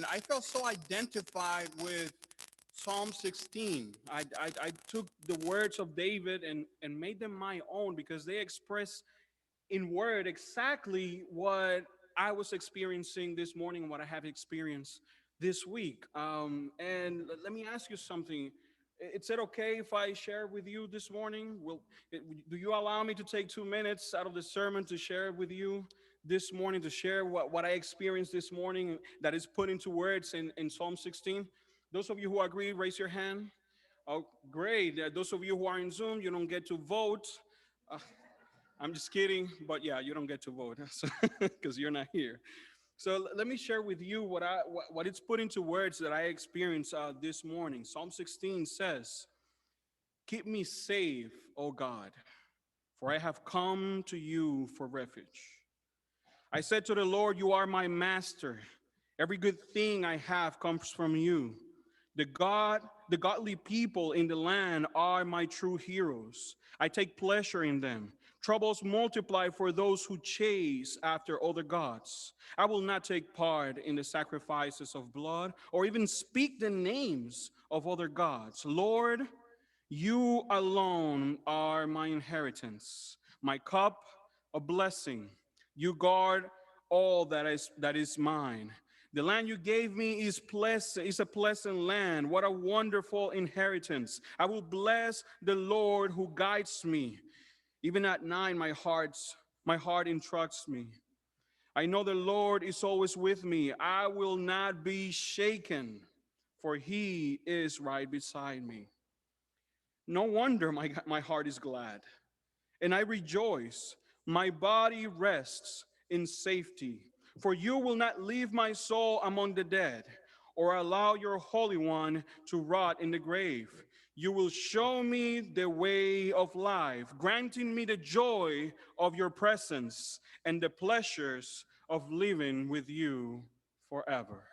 and I felt so identified with Psalm 16. I took the words of David and made them my own because they express in word exactly what I was experiencing this morning and what I have experienced this week. And let me ask you something. Is it okay if I share with you this morning? Do you allow me to take 2 minutes out of the sermon to share with you this morning, to share what I experienced this morning that is put into words in Psalm 16? Those of you who agree, raise your hand. Oh, great. Those of you who are in Zoom, you don't get to vote. Uh, I'm just kidding, but yeah, you don't get to vote because you're not here. So let me share with you what it's put into words that I experienced this morning. Psalm 16 says, "Keep me safe, O God, for I have come to you for refuge. I said to the Lord, you are my master. Every good thing I have comes from you. The godly people in the land are my true heroes. I take pleasure in them. Troubles multiply for those who chase after other gods. I will not take part in the sacrifices of blood or even speak the names of other gods. Lord, you alone are my inheritance, my cup of blessing. You guard all that is mine. The land you gave me is a pleasant land. What a wonderful inheritance. I will bless the Lord who guides me. Even at night, my heart instructs me. I know the Lord is always with me. I will not be shaken, for he is right beside me. No wonder my heart is glad, and I rejoice. My body rests in safety, for you will not leave my soul among the dead or allow your Holy One to rot in the grave. You will show me the way of life, granting me the joy of your presence and the pleasures of living with you forever.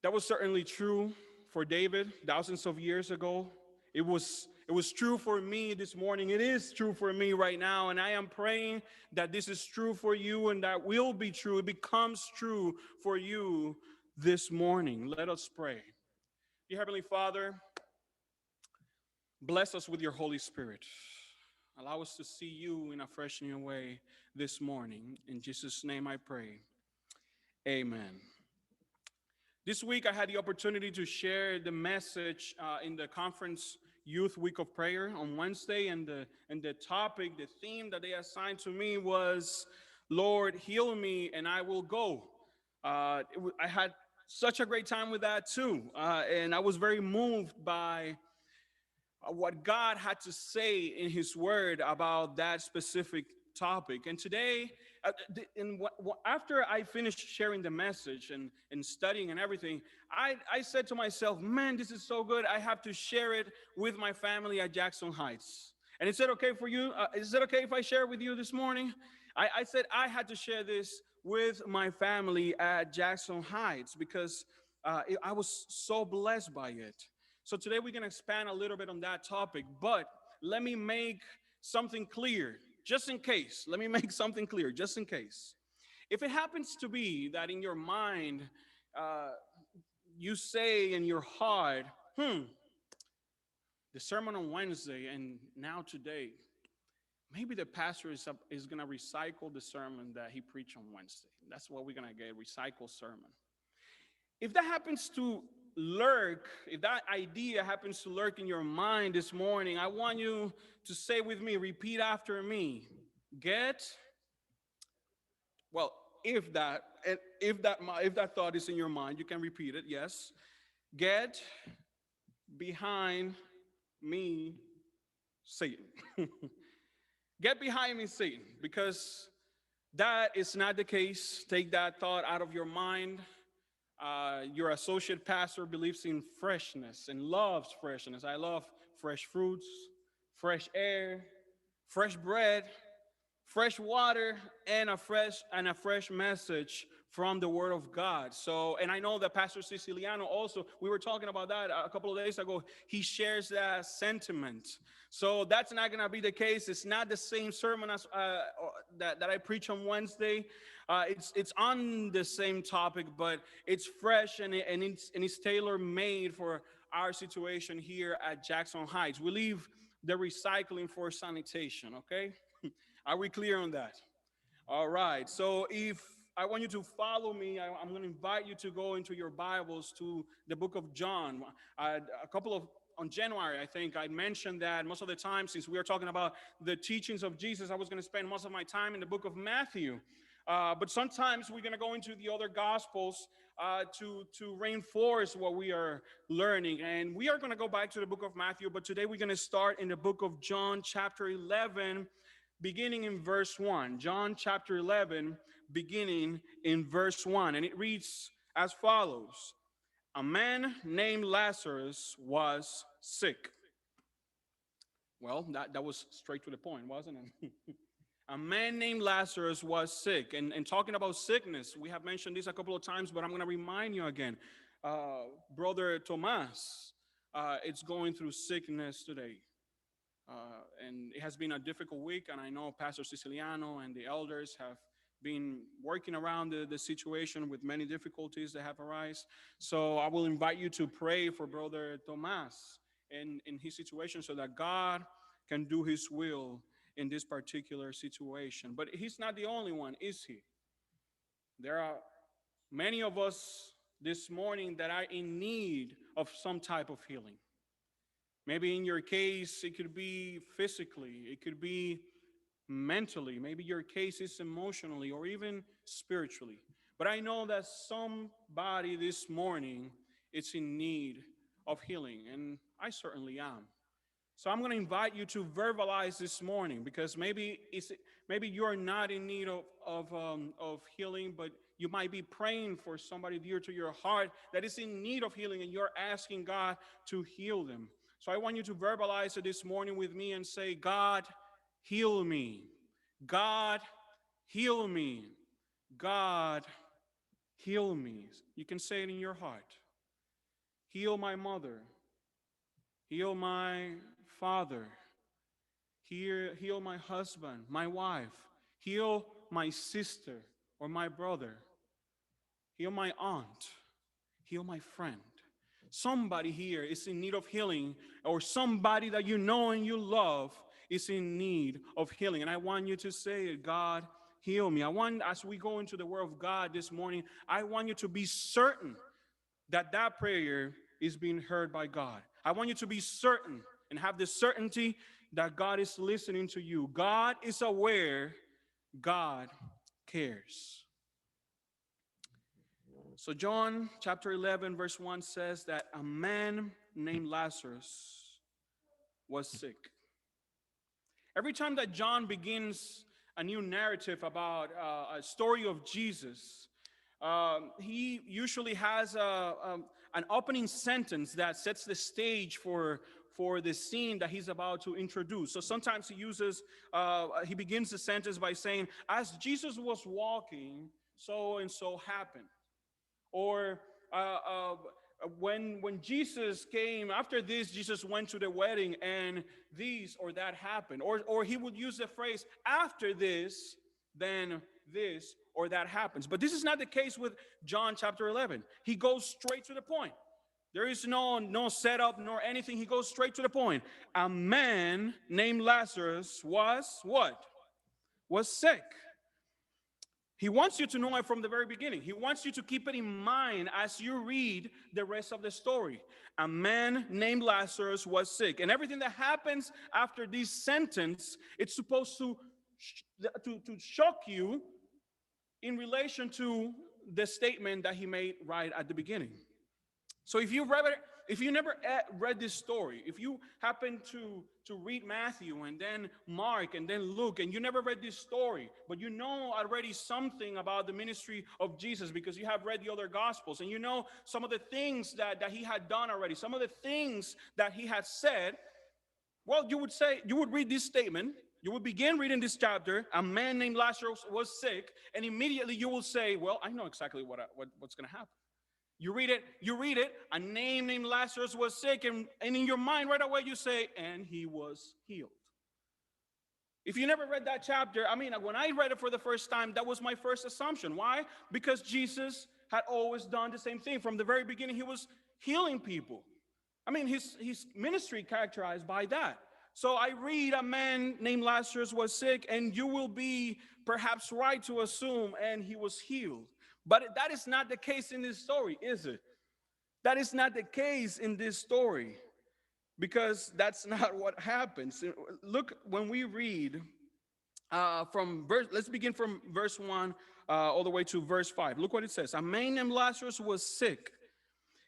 That was certainly true for David thousands of years ago. It was true for me this morning. It is true for me right now. And I am praying that this is true for you and that will be true. It becomes true for you this morning. Let us pray. Dear Heavenly Father, bless us with your Holy Spirit. Allow us to see you in a fresh new way this morning. In Jesus' name I pray. Amen. This week, I had the opportunity to share the message in the conference Youth Week of Prayer on Wednesday, and the topic, the theme that they assigned to me was, Lord, heal me and I will go. I had such a great time with that too, and I was very moved by what God had to say in his word about that specific topic. And today, after I finished sharing the message and studying and everything, I said to myself, man, this is so good. I have to share it with my family at Jackson Heights. And is it okay for you? Is it okay if I share with you this morning? I said I had to share this with my family at Jackson Heights because I was so blessed by it. So today we're going to expand a little bit on that topic, but let me make something clear, just in case. Let me make something clear, just in case. If it happens to be that in your mind, you say in your heart, the sermon on Wednesday and now today, maybe the pastor is going to recycle the sermon that he preached on Wednesday. That's what we're going to get, recycled sermon. If that happens to lurk, if that idea happens to lurk in your mind this morning, I want you to say with me, repeat after me. Well, if that thought is in your mind, you can repeat it. Yes. Get behind me, Satan. Get behind me, Satan, because that is not the case. Take that thought out of your mind. Your associate pastor believes in freshness and loves freshness. I love fresh fruits, fresh air, fresh bread, fresh water, and a fresh message from the Word of God. So, and I know that Pastor Siciliano also, we were talking about that a couple of days ago. He shares that sentiment. So that's not going to be the case. It's not the same sermon as that I preach on Wednesday. It's on the same topic, but it's fresh and it's tailor made for our situation here at Jackson Heights. We leave the recycling for sanitation. Okay, are we clear on that? All right. So if I want you to follow me, I'm going to invite you to go into your Bibles to the book of John. A couple of on January, I think I mentioned that most of the time, since we are talking about the teachings of Jesus, I was going to spend most of my time in the book of Matthew. But sometimes we're going to go into the other gospels to reinforce what we are learning. And we are going to go back to the book of Matthew, but today we're going to start in the book of John, chapter 11, beginning in verse 1. John chapter 11, beginning in verse 1. And it reads as follows: A man named Lazarus was sick. Well, that was straight to the point, wasn't it? A man named Lazarus was sick. And talking about sickness, we have mentioned this a couple of times, but I'm going to remind you again. Brother Tomas, it's going through sickness today. And it has been a difficult week, and I know Pastor Siciliano and the elders have been working around the situation with many difficulties that have arisen. So I will invite you to pray for Brother Tomas in his situation so that God can do his will in this particular situation. But he's not the only one, is he? There are many of us this morning that are in need of some type of healing. Maybe in your case, it could be physically, it could be mentally, maybe your case is emotionally or even spiritually. But I know that somebody this morning is in need of healing, and I certainly am. So I'm going to invite you to verbalize this morning, because maybe you're not in need of healing, but you might be praying for somebody dear to your heart that is in need of healing, and you're asking God to heal them. So I want you to verbalize it this morning with me and say, God, heal me. God, heal me. God, heal me. You can say it in your heart. Heal my mother. Heal my father. Heal my husband, my wife. Heal my sister or my brother. Heal my aunt. Heal my friend. Somebody here is in need of healing, or somebody that you know and you love is in need of healing. And I want you to say, God, heal me. As we go into the Word of God this morning, I want you to be certain that that prayer is being heard by God. I want you to be certain and have the certainty that God is listening to you. God is aware. God cares. So John chapter 11 verse 1 says that a man named Lazarus was sick. Every time that John begins a new narrative about a story of Jesus, he usually has an opening sentence that sets the stage for the scene that he's about to introduce. So sometimes he begins the sentence by saying, as Jesus was walking, so and so happened. Or when Jesus came, after this, Jesus went to the wedding and this or that happened. Or he would use the phrase, after this, then this or that happens. But this is not the case with John chapter 11. He goes straight to the point. There is no setup nor anything. He goes straight to the point. A man named Lazarus was what? Was sick. He wants you to know it from the very beginning. He wants you to keep it in mind as you read the rest of the story. A man named Lazarus was sick. And everything that happens after this sentence, it's supposed to shock you in relation to the statement that he made right at the beginning. So if you never read this story, if you happen to read Matthew and then Mark and then Luke, and you never read this story, but you know already something about the ministry of Jesus because you have read the other Gospels, and you know some of the things that he had done already, some of the things that he had said, well, you would read this statement, you would begin reading this chapter, a man named Lazarus was sick, and immediately you will say, well, I know exactly what's going to happen. You read it, a name named Lazarus was sick, and in your mind right away you say, and he was healed. If you never read that chapter, I mean, when I read it for the first time, that was my first assumption. Why? Because Jesus had always done the same thing. From the very beginning, he was healing people. I mean, his ministry characterized by that. So I read a man named Lazarus was sick, and you will be perhaps right to assume, and he was healed. But that is not the case in this story, is it? That is not the case in this story because that's not what happens. Look, when we read from verse, let's begin from verse 1 all the way to verse 5. Look what it says. A man named Lazarus was sick.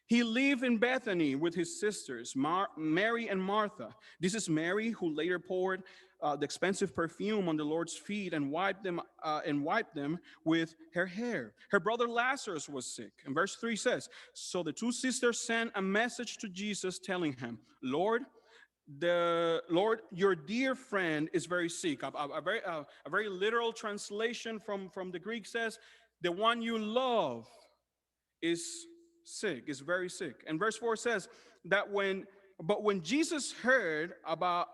He lived in Bethany with his sisters, Mary and Martha. This is Mary who later poured the expensive perfume on the Lord's feet and wiped them with her hair. Her brother Lazarus was sick. And verse 3 says, so the two sisters sent a message to Jesus telling him, Lord, your dear friend is very sick. A very literal translation from the Greek says, the one you love is sick, is very sick. And verse 4 says that when Jesus heard about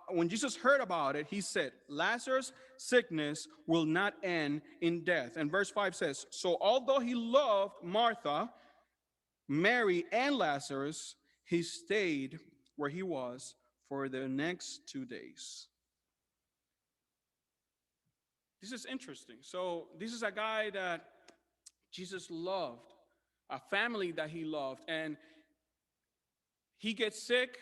it, he said, Lazarus' sickness will not end in death. And verse 5 says, so although he loved Martha, Mary, and Lazarus, he stayed where he was for the next 2 days. This is interesting. So this is a guy that Jesus loved, a family that he loved, and he gets sick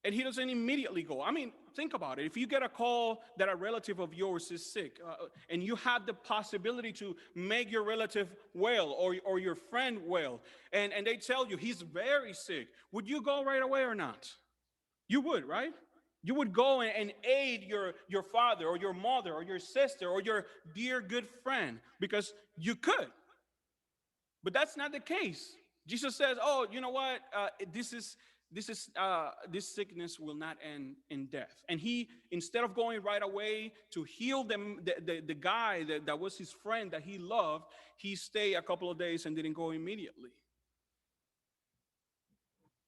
and he doesn't immediately go. I mean, think about it. If you get a call that a relative of yours is sick and you have the possibility to make your relative well or your friend well, and they tell you he's very sick, would you go right away or not? You would, right? You would go and aid your father or your mother or your sister or your dear good friend because you could. But that's not the case. Jesus says, "Oh, you know what? This sickness will not end in death." And he, instead of going right away to heal them, the guy that was his friend that he loved, he stayed a couple of days and didn't go immediately.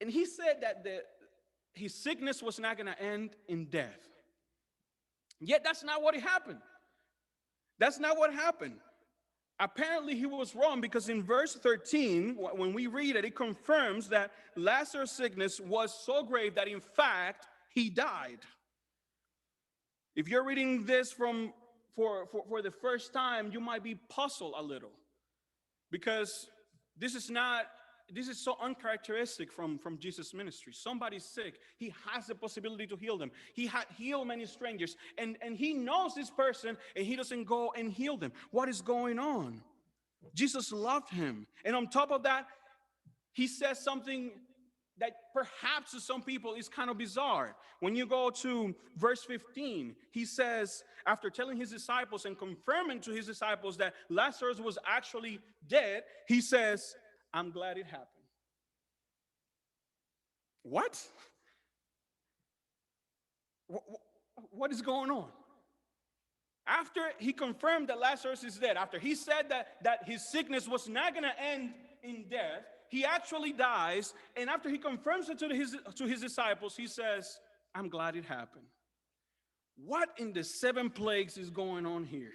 And he said that his sickness was not going to end in death. Yet that's not what happened. That's not what happened. Apparently he was wrong because in verse 13, when we read it, it confirms that Lazarus' sickness was so grave that in fact he died. If you're reading this for the first time, you might be puzzled a little because this is so uncharacteristic from Jesus' ministry. Somebody's sick. He has the possibility to heal them. He had healed many strangers. And he knows this person and he doesn't go and heal them. What is going on? Jesus loved him. And on top of that, he says something that perhaps to some people is kind of bizarre. When you go to verse 15, he says, after telling his disciples and confirming to his disciples that Lazarus was actually dead, he says, I'm glad it happened. What? What is going on? After he confirmed that Lazarus is dead, after he said that his sickness was not going to end in death, he actually dies. And after he confirms it to his disciples, he says, I'm glad it happened. What in the 7 plagues is going on here?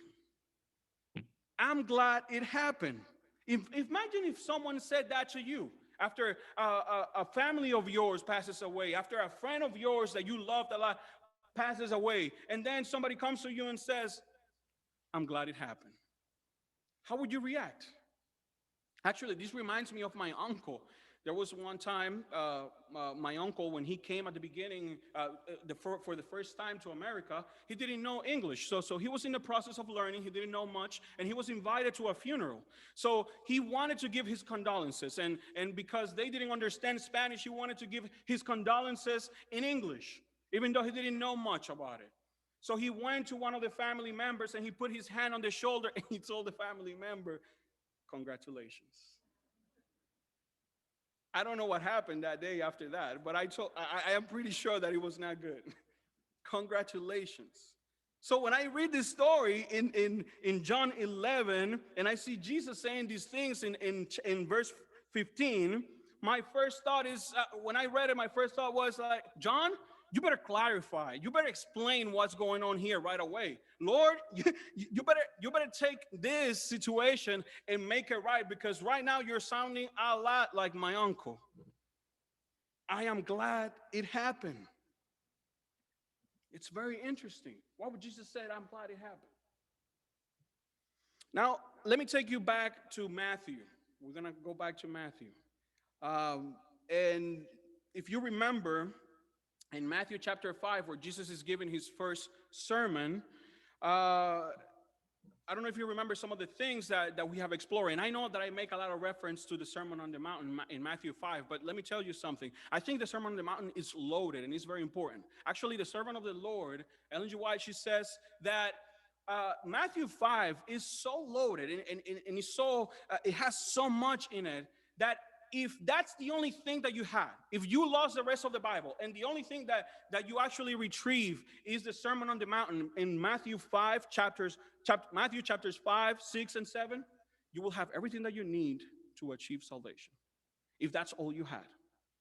I'm glad it happened. Imagine if someone said that to you after a family of yours passes away, after a friend of yours that you loved a lot passes away, and then somebody comes to you and says, I'm glad it happened. How would you react? Actually, this reminds me of my uncle. There was one time, my uncle, when he came at the beginning, for the first time to America, he didn't know English. So he was in the process of learning. He didn't know much, and he was invited to a funeral. So he wanted to give his condolences, and because they didn't understand Spanish, he wanted to give his condolences in English, even though he didn't know much about it. So he went to one of the family members, and he put his hand on the shoulder, and he told the family member, congratulations. I don't know what happened that day after that, but I am pretty sure that it was not good. Congratulations. So when I read this story in John 11, and I see Jesus saying these things in verse 15, my first thought is, when I read it, my first thought was like, John, you better clarify. You better explain what's going on here right away. Lord, you better take this situation and make it right, because right now you're sounding a lot like my uncle. I am glad it happened. It's very interesting. Why would Jesus say, I'm glad it happened? Now, let me take you back to Matthew. We're going to go back to Matthew. Um, and if you remember, in Matthew chapter 5, where Jesus is giving his first sermon, uh, I don't know if you remember some of the things that we have explored. And I know that I make a lot of reference to the Sermon on the Mountain in Matthew 5, but let me tell you something. I think the Sermon on the Mountain is loaded and it's very important. Actually, the servant of the Lord, Ellen G. White, she says that Matthew 5 is so loaded and it's so, it has so much in it that if that's the only thing that you had, if you lost the rest of the Bible and the only thing that you actually retrieve is the Sermon on the Mountain in Matthew chapters 5, 6, and 7, you will have everything that you need to achieve salvation. If that's all you had.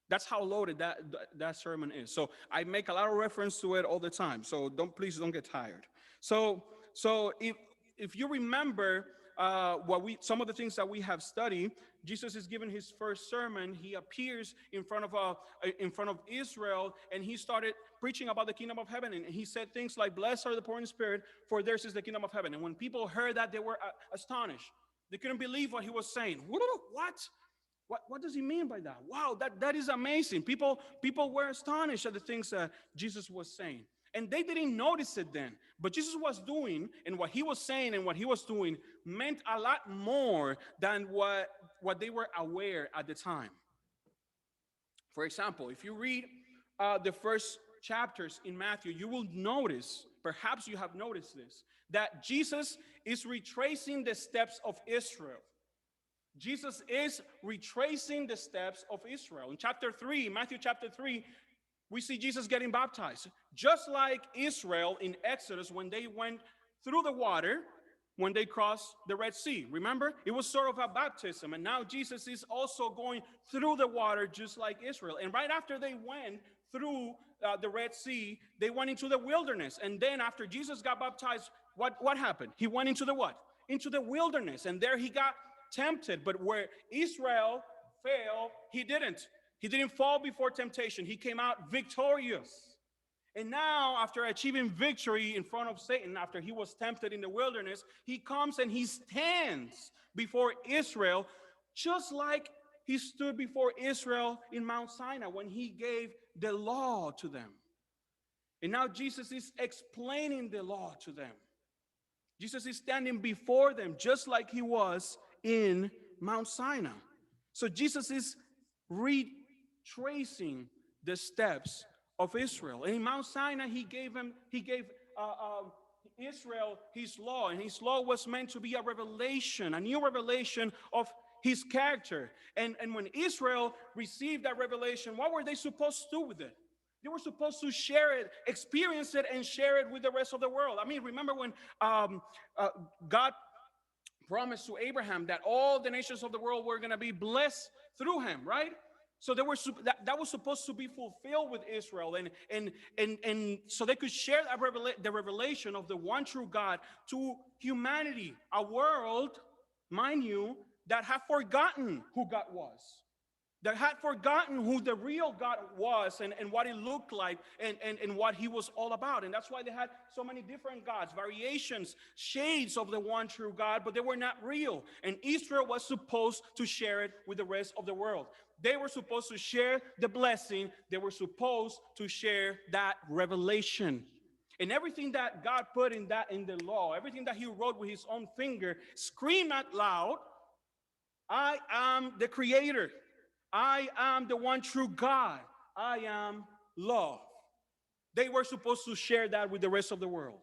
That's how loaded that sermon is. So I make a lot of reference to it all the time. So please don't get tired. So if you remember some of the things that we have studied, Jesus is giving his first sermon. He appears in front of Israel, and he started preaching about the kingdom of heaven. And he said things like, "Blessed are the poor in spirit, for theirs is the kingdom of heaven." And when people heard that, they were astonished. They couldn't believe what he was saying. What? What does he mean by that? Wow, that is amazing. People were astonished at the things that Jesus was saying. And they didn't notice it then. But Jesus was doing, and what he was saying and what he was doing meant a lot more than what they were aware at the time. For example, if you read the first chapters in Matthew, you will notice, perhaps you have noticed this, that Jesus is retracing the steps of Israel. Jesus is retracing the steps of Israel. In chapter 3, Matthew chapter 3, we see Jesus getting baptized. Just like Israel in Exodus, when they went through the water, when they crossed the Red Sea. Remember? It was sort of a baptism. And now Jesus is also going through the water just like Israel. And right after they went through the Red Sea, they went into the wilderness. And then after Jesus got baptized, what happened? He went into the what? Into the wilderness. And there he got tempted. But where Israel failed, he didn't. He didn't fall before temptation. He came out victorious. And now, after achieving victory in front of Satan, after he was tempted in the wilderness, he comes and he stands before Israel, just like he stood before Israel in Mount Sinai when he gave the law to them. And now Jesus is explaining the law to them. Jesus is standing before them just like he was in Mount Sinai. So Jesus is retracing the steps of Israel. And in Mount Sinai, he gave Israel his law, and his law was meant to be a revelation, a new revelation of his character. And when Israel received that revelation, what were they supposed to do with it? They were supposed to share it, experience it, and share it with the rest of the world. I mean, remember when God promised to Abraham that all the nations of the world were going to be blessed through him, right? So that was supposed to be fulfilled with Israel, and so they could share the revelation of the one true God to humanity, a world, mind you, that had forgotten who God was, that had forgotten who the real God was and what it looked like and what he was all about. And that's why they had so many different gods, variations, shades of the one true God, but they were not real. And Israel was supposed to share it with the rest of the world. They were supposed to share the blessing. They were supposed to share that revelation. And everything that God put in the law, everything that he wrote with his own finger, scream out loud, I am the creator. I am the one true God. I am love. They were supposed to share that with the rest of the world.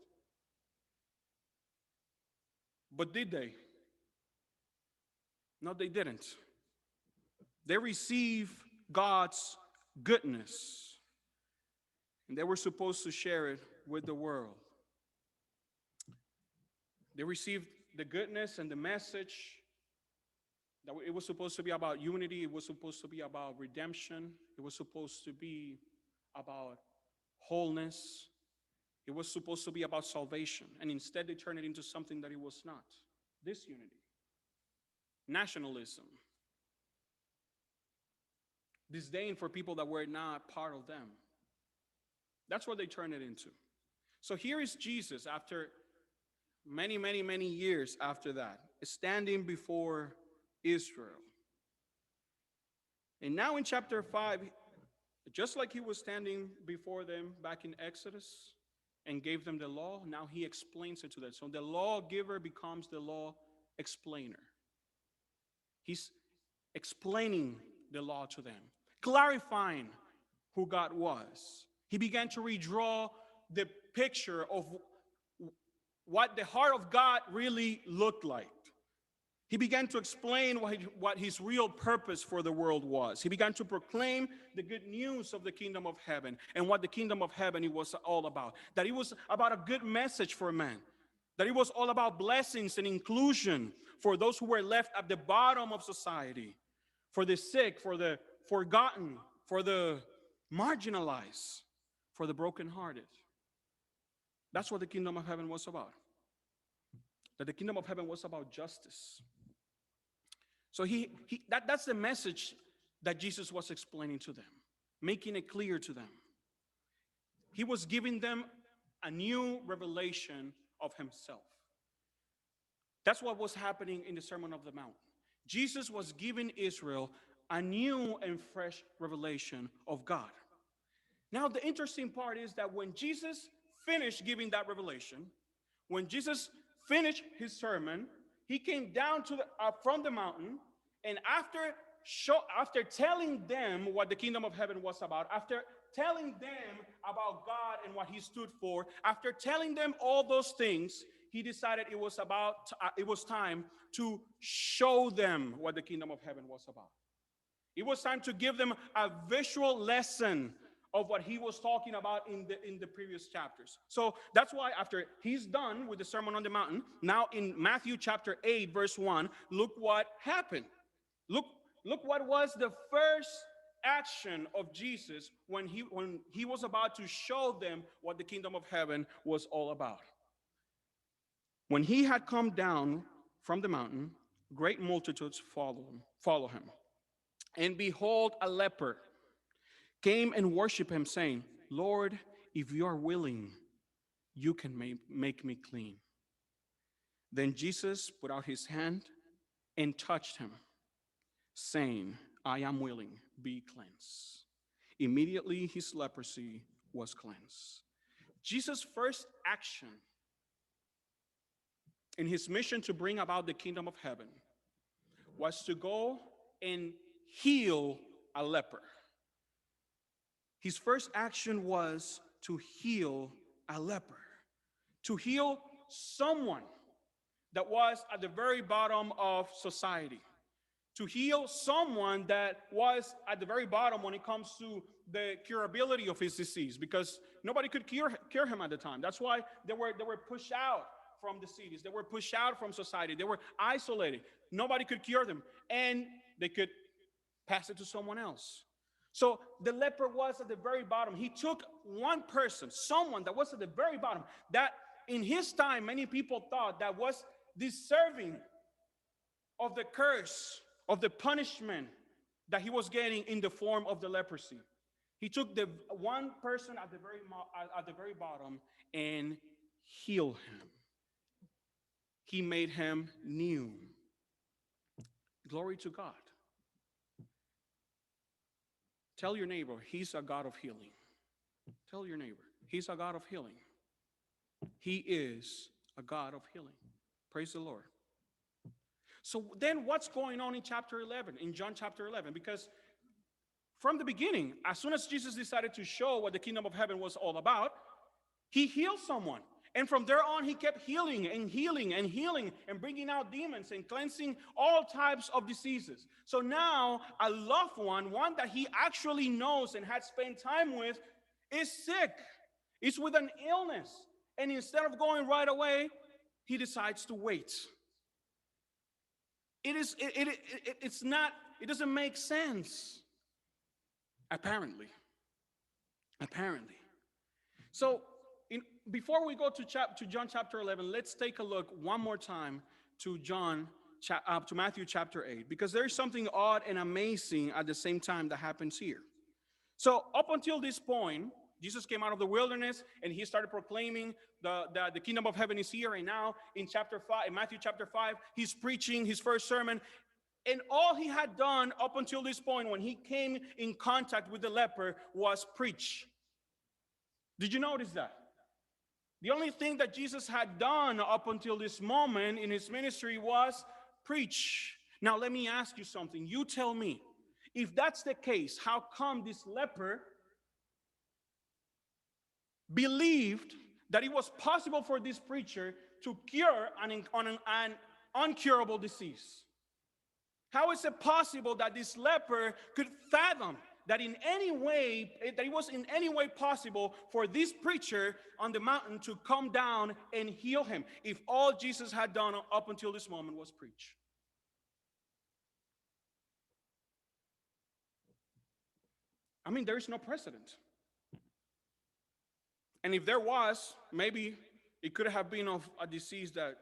But did they? No, they didn't. They received God's goodness, and they were supposed to share it with the world. They received the goodness and the message that it was supposed to be about unity. It was supposed to be about redemption. It was supposed to be about wholeness. It was supposed to be about salvation, and instead they turned it into something that it was not. Disunity, nationalism, disdain for people that were not part of them. That's what they turned it into. So here is Jesus after many, many, many years after that, standing before Israel. And now in chapter 5, just like he was standing before them back in Exodus and gave them the law, now he explains it to them. So the lawgiver becomes the law explainer. He's explaining the law to them, clarifying who God was. He began to redraw the picture of what the heart of God really looked like. He began to explain what his real purpose for the world was. He began to proclaim the good news of the kingdom of heaven and what the kingdom of heaven it was all about. That it was about a good message for man. That it was all about blessings and inclusion for those who were left at the bottom of society, for the sick, for the forgotten, for the marginalized, for the brokenhearted. That's what the kingdom of heaven was about. That the kingdom of heaven was about justice. So that's the message that Jesus was explaining to them, making it clear to them. He was giving them a new revelation of himself. That's what was happening in the Sermon on the Mount. Jesus was giving Israel a new and fresh revelation of God. Now, the interesting part is that when Jesus finished giving that revelation, when Jesus finished his sermon, he came down from the mountain, and after telling them what the kingdom of heaven was about, after telling them about God and what he stood for, after telling them all those things, he decided it was time to show them what the kingdom of heaven was about. It was time to give them a visual lesson of what he was talking about in the previous chapters. So that's why after he's done with the Sermon on the Mountain, now in Matthew chapter 8, verse 1, look what happened. Look what was the first action of Jesus when he was about to show them what the kingdom of heaven was all about. When he had come down from the mountain, great multitudes follow him. And behold, a leper came and worshiped him, saying, Lord, if you are willing, you can make me clean. Then Jesus put out his hand and touched him, saying, I am willing, be cleansed. Immediately his leprosy was cleansed. Jesus' first action in his mission to bring about the kingdom of heaven was to go and heal a leper. His first action was to heal a leper, to heal someone that was at the very bottom of society, to heal someone that was at the very bottom when it comes to the curability of his disease, because nobody could cure him at the time. That's why they were pushed out from the cities. They were pushed out from society. They were isolated. Nobody could cure them, and they could pass it to someone else. So the leper was at the very bottom. He took one person, someone that was at the very bottom, that in his time, many people thought that was deserving of the curse, of the punishment that he was getting in the form of the leprosy. He took the one person at the very bottom and healed him. He made him new. Glory to God. Tell your neighbor, he's a God of healing. Tell your neighbor, he's a God of healing. He is a God of healing. Praise the Lord. So then what's going on in chapter 11, in John chapter 11? Because from the beginning, as soon as Jesus decided to show what the kingdom of heaven was all about, he healed someone. And from there on, he kept healing and healing and healing and bringing out demons and cleansing all types of diseases. So now a loved one that he actually knows and had spent time with, is sick. Is with an illness. And instead of going right away, he decides to wait. It doesn't make sense. Apparently. So, in, before we go to John chapter 11, let's take a look one more time to to Matthew chapter 8, because there is something odd and amazing at the same time that happens here. So, up until this point, Jesus came out of the wilderness and he started proclaiming the kingdom of heaven is here. And now in chapter 5, in Matthew chapter 5, he's preaching his first sermon. And all he had done up until this point, when he came in contact with the leper, was preach. Did you notice that? The only thing that Jesus had done up until this moment in his ministry was preach. Now, let me ask you something. You tell me, if that's the case, how come this leper believed that it was possible for this preacher to cure an uncurable disease? How is it possible that this leper could fathom that it was in any way possible for this preacher on the mountain to come down and heal him, if all Jesus had done up until this moment was preach? I mean, there is no precedent. And if there was, maybe it could have been of a disease that,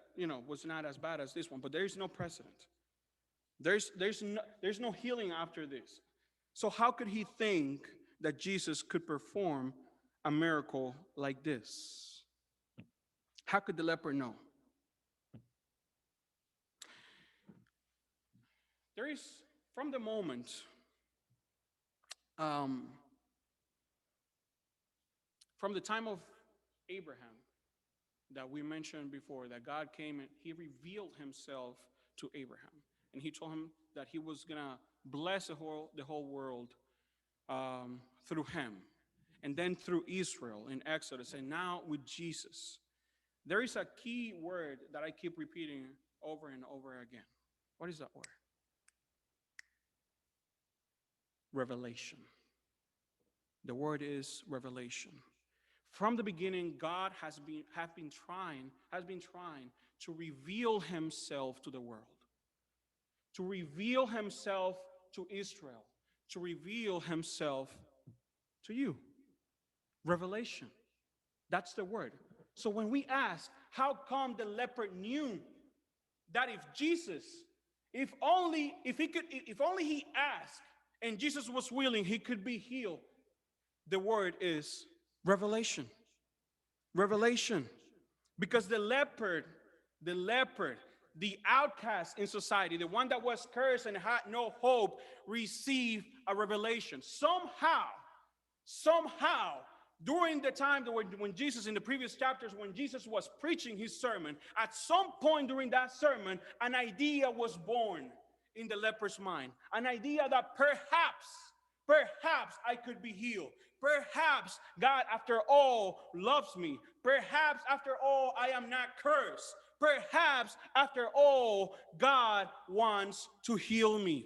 was not as bad as this one, but there is no precedent. There's no healing after this. So how could he think that Jesus could perform a miracle like this? How could the leper know? There is, from the moment from the time of Abraham that we mentioned before, that God came and he revealed himself to Abraham. And he told him that he was going to bless the whole world through him. And then through Israel in Exodus. And now with Jesus. There is a key word that I keep repeating over and over again. What is that word? Revelation. The word is revelation. From the beginning, God has been trying to reveal himself to the world, to reveal himself to Israel, to reveal himself to you. Revelation. That's the word. So when we ask, how come the leper knew that if only he asked and Jesus was willing, he could be healed? The word is revelation. Revelation. Because the leopard, the outcast in society, the one that was cursed and had no hope, received a revelation. Somehow, during the time when Jesus, in the previous chapters, when Jesus was preaching his sermon, at some point during that sermon, an idea was born in the leper's mind. An idea that perhaps I could be healed. Perhaps God, after all, loves me. Perhaps, after all, I am not cursed. Perhaps, after all, God wants to heal me.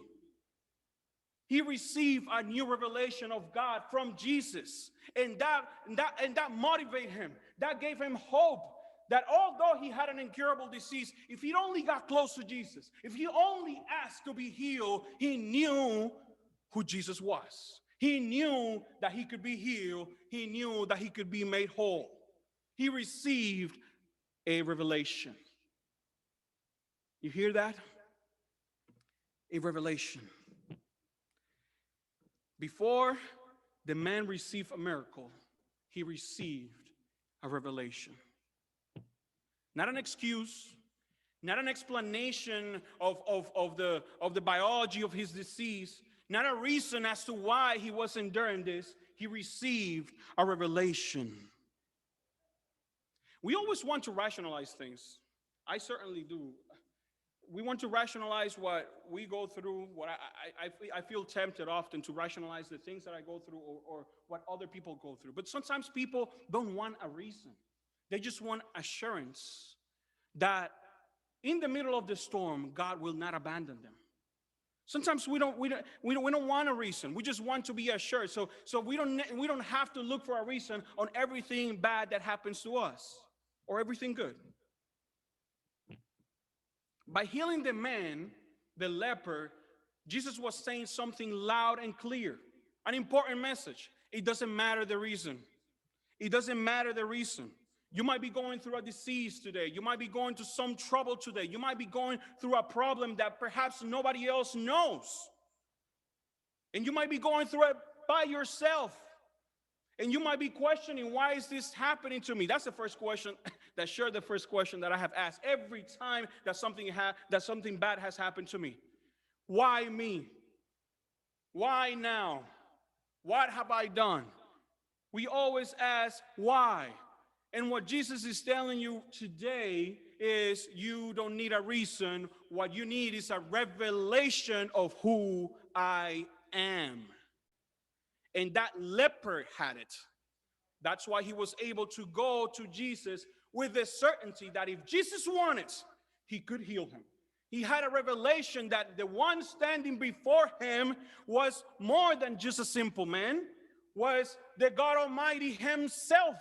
He received a new revelation of God from Jesus. And that motivated him. That gave him hope. That although he had an incurable disease, if he only got close to Jesus, if he only asked to be healed, he knew who Jesus was. He knew that he could be healed. He knew that he could be made whole. He received a revelation. You hear that? A revelation. Before the man received a miracle, he received a revelation. Not an excuse, not an explanation of the biology of his disease, not a reason as to why he was enduring this. He received a revelation. We always want to rationalize things. I certainly do. We want to rationalize what we go through. I feel tempted often to rationalize the things that I go through or what other people go through. But sometimes people don't want a reason. They just want assurance that in the middle of the storm, God will not abandon them. Sometimes we don't want a reason. We just want to be assured. So we don't have to look for a reason on everything bad that happens to us or everything good. By healing the man, the leper, Jesus was saying something loud and clear, an important message. It doesn't matter the reason. It doesn't matter the reason. You might be going through a disease today. You might be going through some trouble today. You might be going through a problem that perhaps nobody else knows. And you might be going through it by yourself. And you might be questioning, why is this happening to me? That's the first question. That's sure the first question that I have asked every time that something bad has happened to me. Why me? Why now? What have I done? We always ask why. And what Jesus is telling you today is you don't need a reason. What you need is a revelation of who I am. And that leper had it. That's why he was able to go to Jesus with the certainty that if Jesus wanted, he could heal him. He had a revelation that the one standing before him was more than just a simple man, was the God Almighty himself,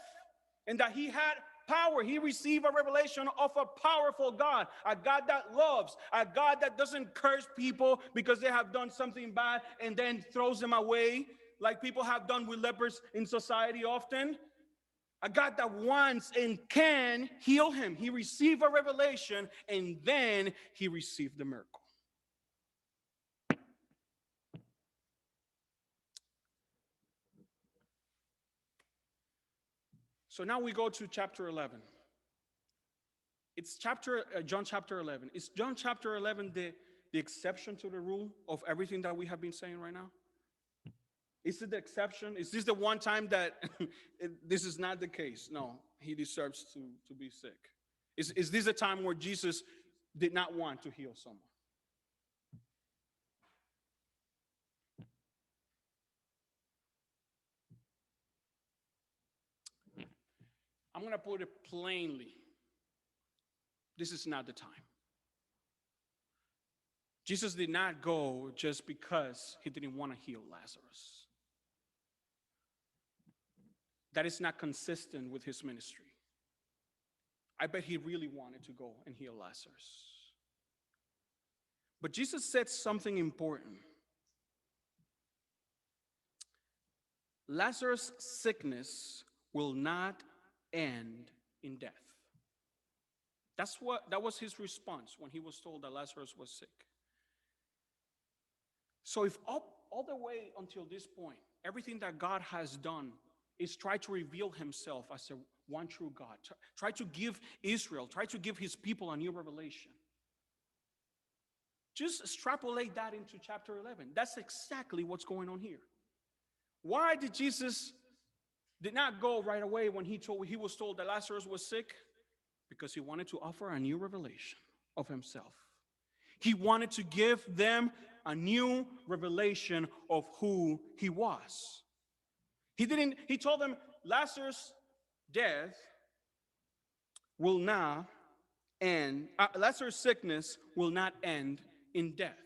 and that he had power. He received a revelation of a powerful God, a God that loves, a God that doesn't curse people because they have done something bad and then throws them away, like people have done with lepers in society often. A God that wants and can heal him. He received a revelation and then he received the miracle. So now we go to chapter 11. It's John chapter 11. Is John chapter 11 the exception to the rule of everything that we have been saying right now? Is it the exception? Is this the one time that this is not the case? No, he deserves to be sick. Is this a time where Jesus did not want to heal someone? I'm going to put it plainly. This is not the time. Jesus did not go just because he didn't want to heal Lazarus. That is not consistent with his ministry. I bet he really wanted to go and heal Lazarus. But Jesus said something important. Lazarus' sickness will not end in death. That was his response when he was told that Lazarus was sick. So if all the way until this point, everything that God has done is try to reveal himself as a one true God, try to give Israel, try to give his people a new revelation. Just extrapolate that into chapter 11. That's exactly what's going on here. Why did Jesus did not go right away when he was told that Lazarus was sick? Because he wanted to offer a new revelation of himself. He wanted to give them a new revelation of who he was. He told them Lazarus' death will not end, Lazarus' sickness will not end in death.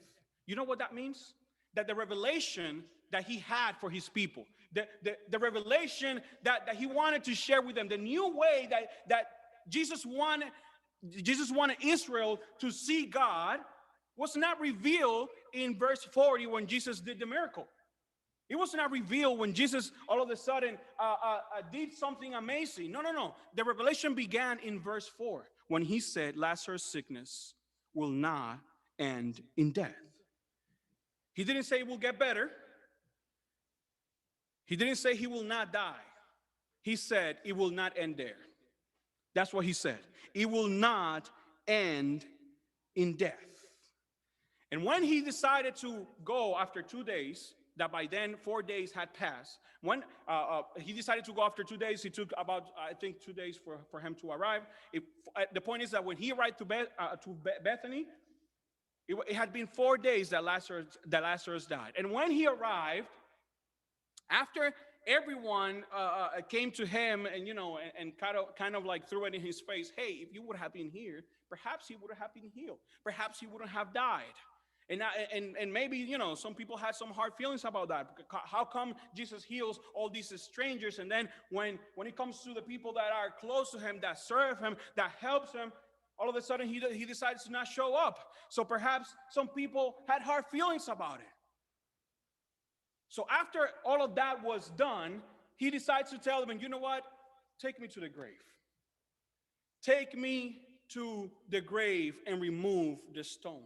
You know what that means? That the revelation that he had for his people, the revelation that he wanted to share with them, the new way that Jesus wanted Israel to see God was not revealed in verse 40 when Jesus did the miracle. It was not revealed when Jesus all of a sudden did something amazing. No. The revelation began in verse 4 when he said Lazarus' sickness will not end in death. He didn't say it will get better. He didn't say he will not die. He said it will not end there. That's what he said. It will not end in death. And when he decided to go after 2 days, that by then 4 days had passed, when he decided to go after 2 days, it took about, I think, 2 days for him to arrive. The point is that when he arrived to Bethany, it had been 4 days that Lazarus died. And when he arrived, after everyone came to him and kind of like threw it in his face, hey, if you would have been here, perhaps he would have been healed. Perhaps he wouldn't have died. And maybe, some people had some hard feelings about that. How come Jesus heals all these strangers, and then when it comes to the people that are close to him, that serve him, that helps him, all of a sudden he decides to not show up? So perhaps some people had hard feelings about it. So after all of that was done, he decides to tell them, and you know what? take me to the grave. Take me to the grave and remove the stone.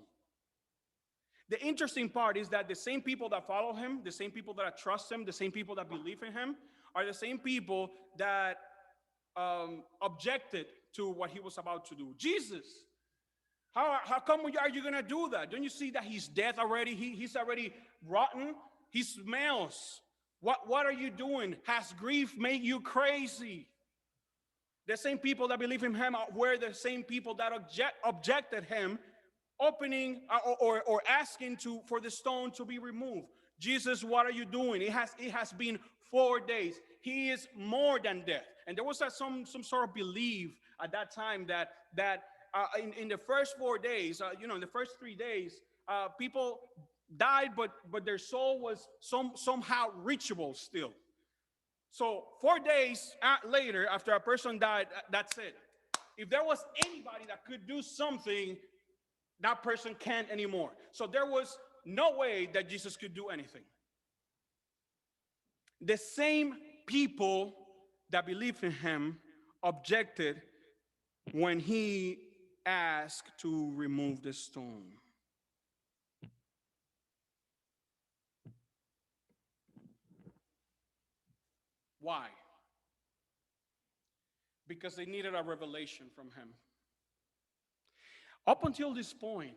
The interesting part is that the same people that follow him, the same people that trust him, the same people that believe in him, are the same people that objected to what he was about to do. Jesus, how come are you going to do that? Don't you see that he's dead already? He's already rotten. He smells. What are you doing? Has grief made you crazy? The same people that believe in him were the same people that objected him opening or asking for the stone to be removed. Jesus, what are you doing? It has been 4 days. He is more than death. And there was some sort of belief at that time that in the first 4 days, in the first 3 days, people died, but their soul was somehow reachable still. So 4 days later, after a person died, that's it. If there was anybody that could do something, that person can't anymore. So there was no way that Jesus could do anything. The same people that believed in him objected when he asked to remove the stone. Why? Because they needed a revelation from him. Up until this point,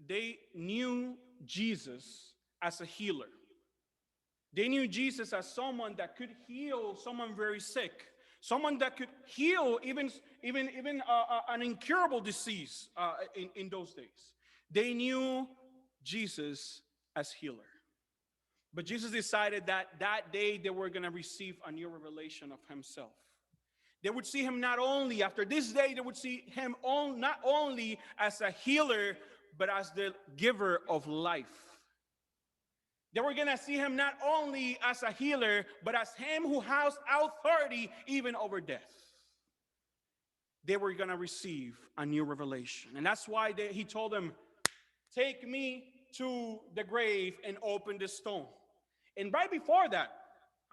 they knew Jesus as a healer. They knew Jesus as someone that could heal someone very sick, someone that could heal even an incurable disease in those days. They knew Jesus as healer. But Jesus decided that day they were going to receive a new revelation of himself. They would see him not only, after this day, they would see him not only as a healer, but as the giver of life. They were going to see him not only as a healer, but as him who has authority even over death. They were going to receive a new revelation. And that's why he told them, take me to the grave and open the stone. And right before that,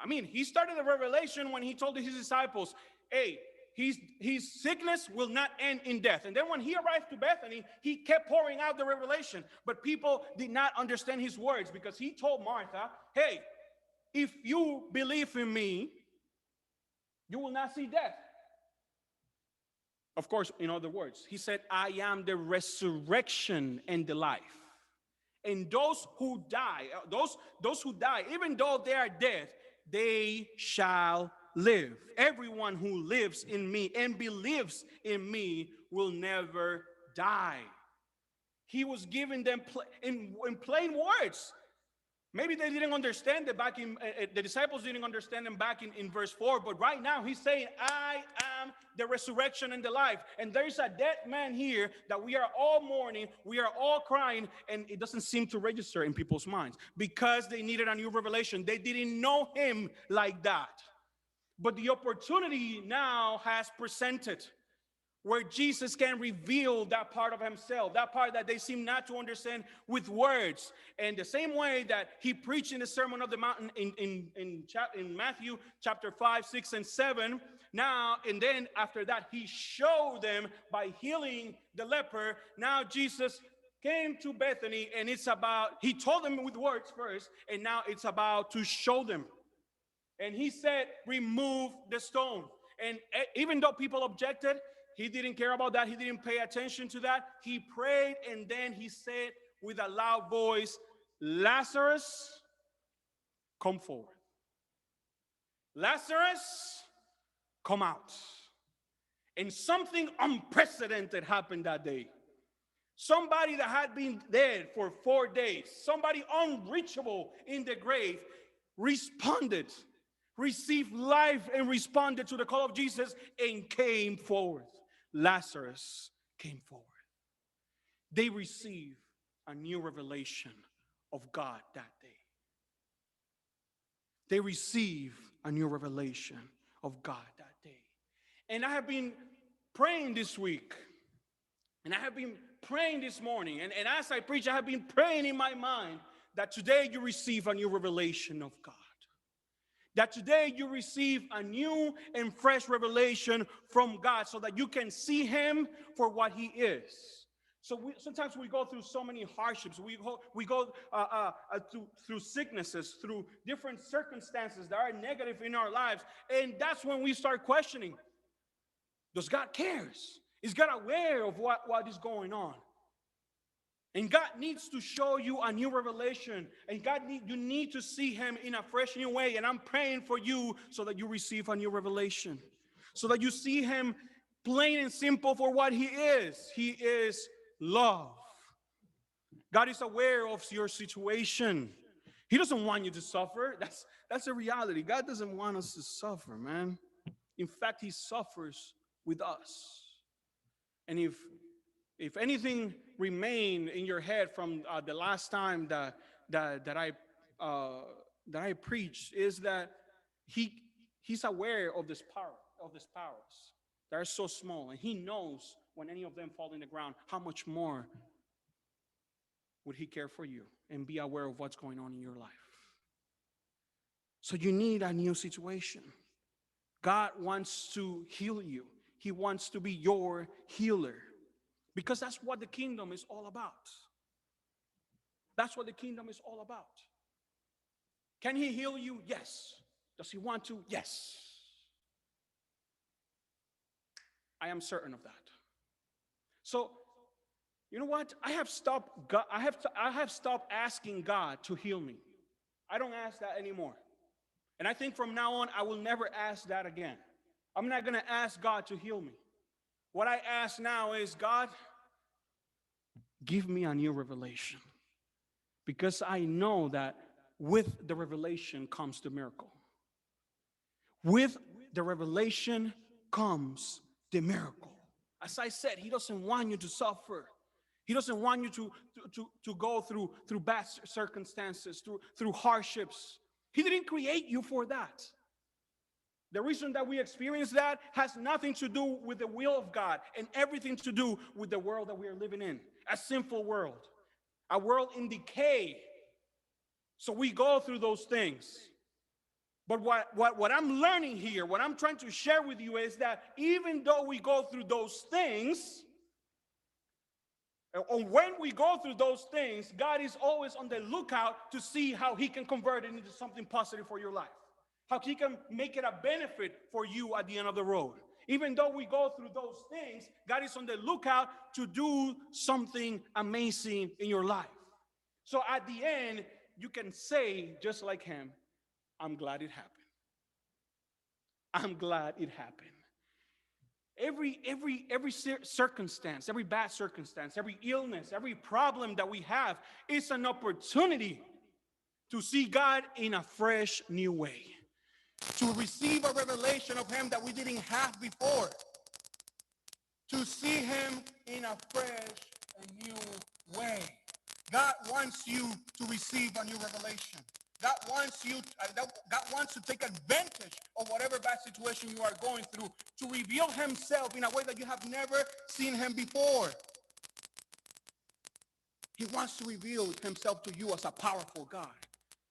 he started the revelation when he told his disciples, hey, his sickness will not end in death. And then when he arrived to Bethany, he kept pouring out the revelation. But people did not understand his words because he told Martha, hey, if you believe in me, you will not see death. Of course, in other words, he said, I am the resurrection and the life. And those who die, even though they are dead, they shall live. Everyone who lives in me and believes in me will never die. He was giving them in plain words. Maybe they didn't understand it back in, the disciples didn't understand him back in verse 4, but right now he's saying, I am the resurrection and the life. And there's a dead man here that we are all mourning, we are all crying, and it doesn't seem to register in people's minds because they needed a new revelation. They didn't know him like that. But the opportunity now has presented where Jesus can reveal that part of himself, that part that they seem not to understand with words. And the same way that he preached in the Sermon on the Mountain in Matthew chapter 5, 6, and 7, now, and then after that, he showed them by healing the leper. Now Jesus came to Bethany, and he told them with words first, and now it's about to show them. And he said, remove the stone. And even though people objected, he didn't care about that. He didn't pay attention to that. He prayed, and then he said with a loud voice, Lazarus, come forward. Lazarus, come out. And something unprecedented happened that day. Somebody that had been dead for 4 days, somebody unreachable in the grave, responded, received life and responded to the call of Jesus and came forward. Lazarus came forward. They received a new revelation of God that day. They received a new revelation of God that day. And I have been praying this week, and I have been praying this morning, and as I preach, I have been praying in my mind that today you receive a new revelation of God. That today you receive a new and fresh revelation from God so that you can see him for what he is. So sometimes we go through so many hardships. We go through sicknesses, through different circumstances that are negative in our lives. And that's when we start questioning, does God cares? Is God aware of what is going on? And God needs to show you a new revelation. And you need to see him in a fresh new way. And I'm praying for you so that you receive a new revelation. So that you see him plain and simple for what he is. He is love. God is aware of your situation. He doesn't want you to suffer. That's a reality. God doesn't want us to suffer, man. In fact, he suffers with us. And if anything remained in your head from the last time that I preached, is that he's aware of this power, of these powers that are so small, and he knows when any of them fall in the ground, how much more would he care for you and be aware of what's going on in your life. So you need a new situation. God wants to heal you. He wants to be your healer. Because that's what the kingdom is all about. That's what the kingdom is all about. Can he heal you? Yes. Does he want to? Yes. I am certain of that. So, you know what? I have stopped asking God to heal me. I don't ask that anymore. And I think from now on, I will never ask that again. I'm not going to ask God to heal me. What I ask now is, God, give me a new revelation. Because I know that with the revelation comes the miracle. With the revelation comes the miracle. As I said, he doesn't want you to suffer. He doesn't want you to go through bad circumstances, through hardships. He didn't create you for that. The reason that we experience that has nothing to do with the will of God and everything to do with the world that we are living in. A sinful world. A world in decay. So we go through those things. But what I'm learning here, what I'm trying to share with you is that even though we go through those things, or when we go through those things, God is always on the lookout to see how he can convert it into something positive for your life. How he can make it a benefit for you at the end of the road. Even though we go through those things, God is on the lookout to do something amazing in your life. So at the end, you can say, just like him, I'm glad it happened. I'm glad it happened. Every circumstance, every bad circumstance, every illness, every problem that we have is an opportunity to see God in a fresh new way. To receive a revelation of him that we didn't have before. To see him in a fresh and new way. God wants you to receive a new revelation. God wants to take advantage of whatever bad situation you are going through to reveal himself in a way that you have never seen him before. He wants to reveal himself to you as a powerful God,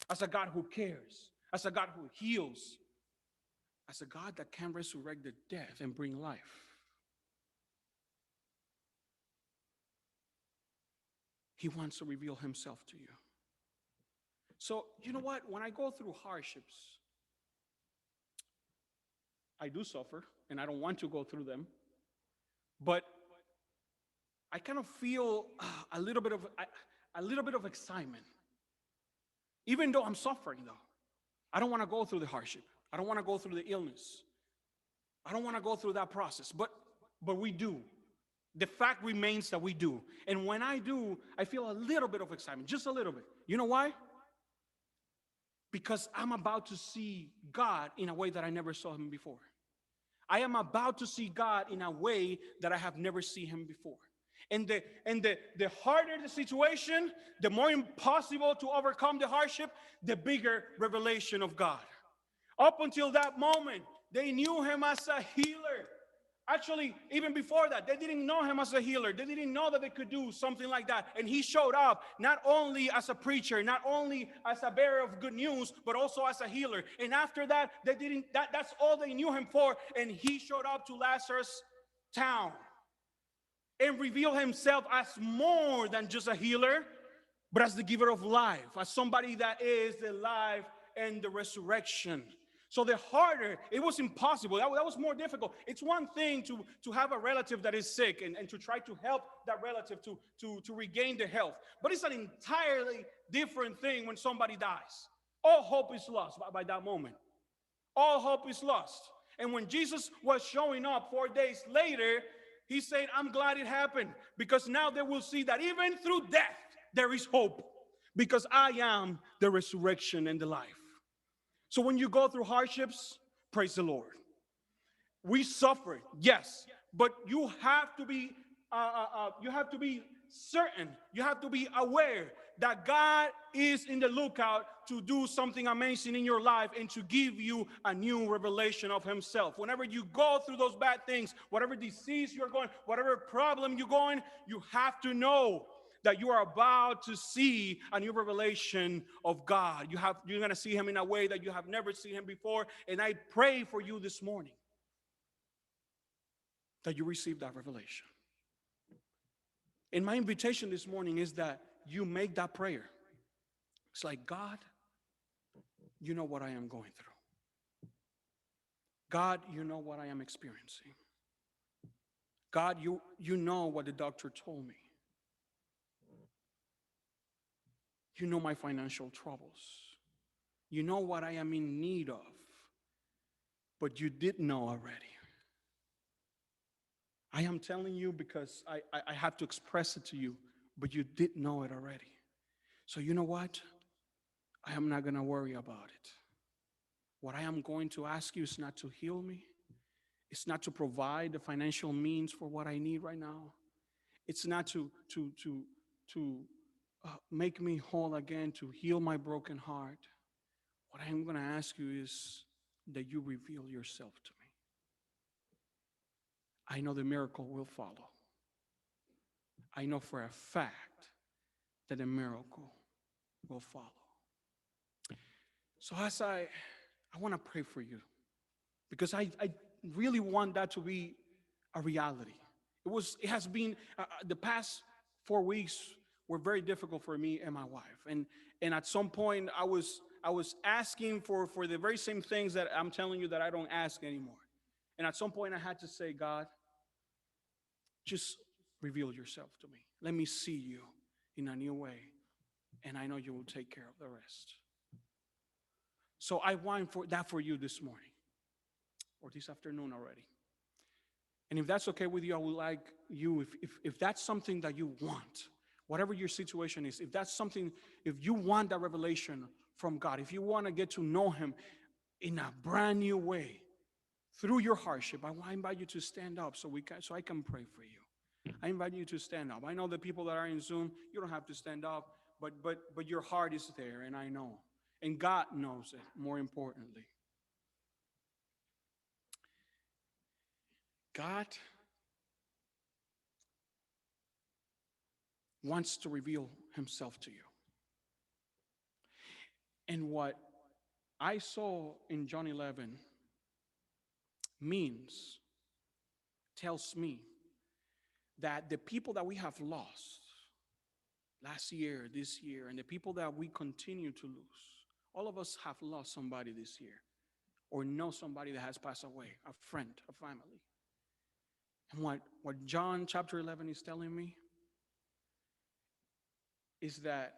as a God who cares, as a God who heals, as a God that can resurrect the dead and bring life. He wants to reveal himself to you. So, you know what? When I go through hardships, I do suffer, and I don't want to go through them. But I kind of feel a little bit of excitement. Even though I'm suffering, though. I don't want to go through the hardship. I don't want to go through the illness. I don't want to go through that process. But we do. The fact remains that we do. And when I do, I feel a little bit of excitement. Just a little bit. You know why? Because I'm about to see God in a way that I never saw him before. I am about to see God in a way that I have never seen him before. And the harder the situation, the more impossible to overcome the hardship, the bigger revelation of God. Up until that moment, they knew him as a healer, Actually, even before that, they didn't know him as a healer. They didn't know that they could do something like that. And he showed up not only as a preacher, not only as a bearer of good news, but also as a healer. And after that, they didn't that's all they knew him for. And he showed up to Lazarus' town and revealed himself as more than just a healer, but as the giver of life, as somebody that is the life and the resurrection. So the harder, it was impossible. That was more difficult. It's one thing to have a relative that is sick and to try to help that relative to regain the health. But it's an entirely different thing when somebody dies. All hope is lost by that moment. All hope is lost. And when Jesus was showing up 4 days later, he said, I'm glad it happened because now they will see that even through death, there is hope because I am the resurrection and the life. So when you go through hardships, praise the Lord. We suffer, yes, but you have to be certain, you have to be aware that God is in the lookout to do something amazing in your life and to give you a new revelation of himself. Whenever you go through those bad things, whatever disease you're going, whatever problem you're going, you have to know that you are about to see a new revelation of God. You're going to see him in a way that you have never seen him before. And I pray for you this morning that you receive that revelation. And my invitation this morning is that you make that prayer. It's like, God, you know what I am going through. God, you know what I am experiencing. God, you know what the doctor told me. You know my financial troubles. You know what I am in need of. But you did know already. I am telling you because I have to express it to you, but you did know it already. So you know what? I am not going to worry about it. What I am going to ask you is not to heal me. It's not to provide the financial means for what I need right now. It's not to make me whole again, to heal my broken heart. What I am going to ask you is that you reveal yourself to me. I know the miracle will follow. I know for a fact that the miracle will follow. So as I want to pray for you because I really want that to be a reality. It has been the past 4 weeks were very difficult for me and my wife, and at some point I was asking for the very same things that I'm telling you that I don't ask anymore, and at some point I had to say, God, just reveal yourself to me. Let me see you in a new way, and I know you will take care of the rest. So I want for you this morning or this afternoon already. And if that's okay with you, I would like you, if that's something that you want, whatever your situation is, if that's something, if you want that revelation from God, if you want to get to know him in a brand new way through your hardship, I invite you to stand up so I can pray for you. I invite you to stand up. I know the people that are in Zoom, you don't have to stand up, but your heart is there, and I know. And God knows it, more importantly. God wants to reveal himself to you. And what I saw in John 11 tells me that the people that we have lost last year, this year, and the people that we continue to lose, all of us have lost somebody this year or know somebody that has passed away, a friend, a family. And what John chapter 11 is telling me is that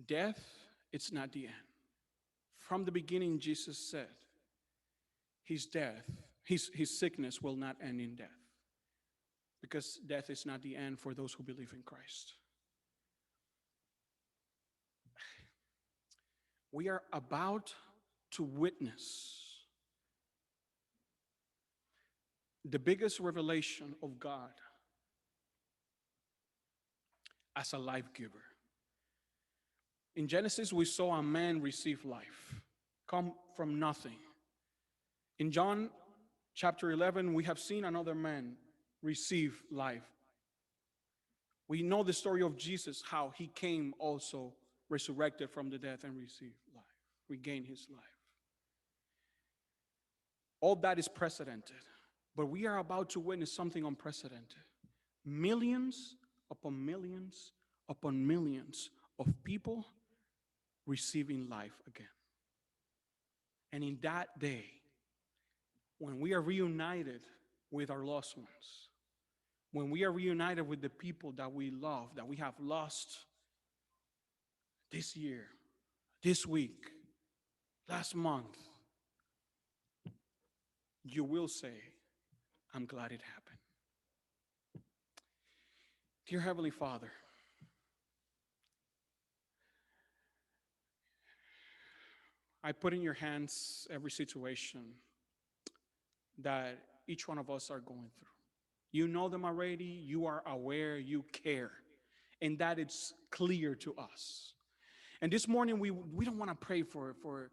death, it's not the end. From the beginning, Jesus said his sickness will not end in death, because death is not the end for those who believe in Christ. We are about to witness the biggest revelation of God as a life giver. In Genesis, we saw a man receive life, come from nothing. In John Chapter 11, we have seen another man receive life. We know the story of Jesus, how he came also resurrected from the death and received life, regained his life. All that is precedented. But we are about to witness something unprecedented. Millions upon millions of people receiving life again. And in that day, when we are reunited with our lost ones, when we are reunited with the people that we love, that we have lost this year, this week, last month, you will say, I'm glad it happened. Dear Heavenly Father, I put in your hands every situation that each one of us are going through. You know them already, you are aware, you care, and that it's clear to us. And this morning, we don't want to pray for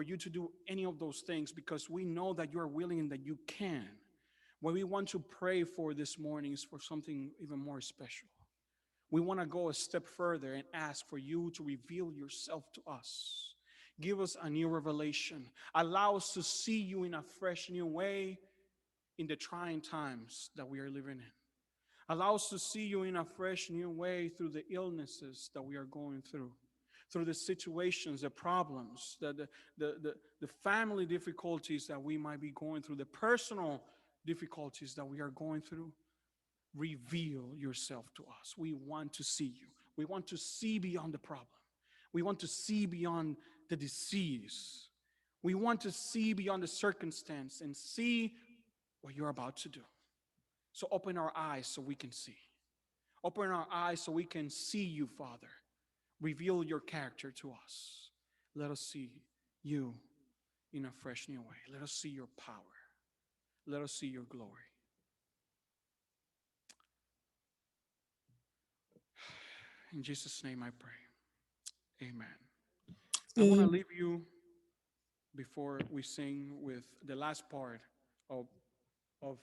you to do any of those things because we know that you are willing and that you can. What we want to pray for this morning is for something even more special. We want to go a step further and ask for you to reveal yourself to us. Give us a new revelation. Allow us to see you in a fresh new way in the trying times that we are living in. Allow us to see you in a fresh new way through the illnesses that we are going through the situations, the problems, the family difficulties that we might be going through, the personal difficulties that we are going through. Reveal yourself to us. We want to see you. We want to see beyond the problem. We want to see beyond the disease. We want to see beyond the circumstance and see what you're about to do. So open our eyes so we can see. Open our eyes so we can see you, Father. Reveal your character to us. Let us see you in a fresh new way. Let us see your power. Let us see your glory. In Jesus' name I pray. Amen. I want to Amen. leave you before we sing with the last part of, of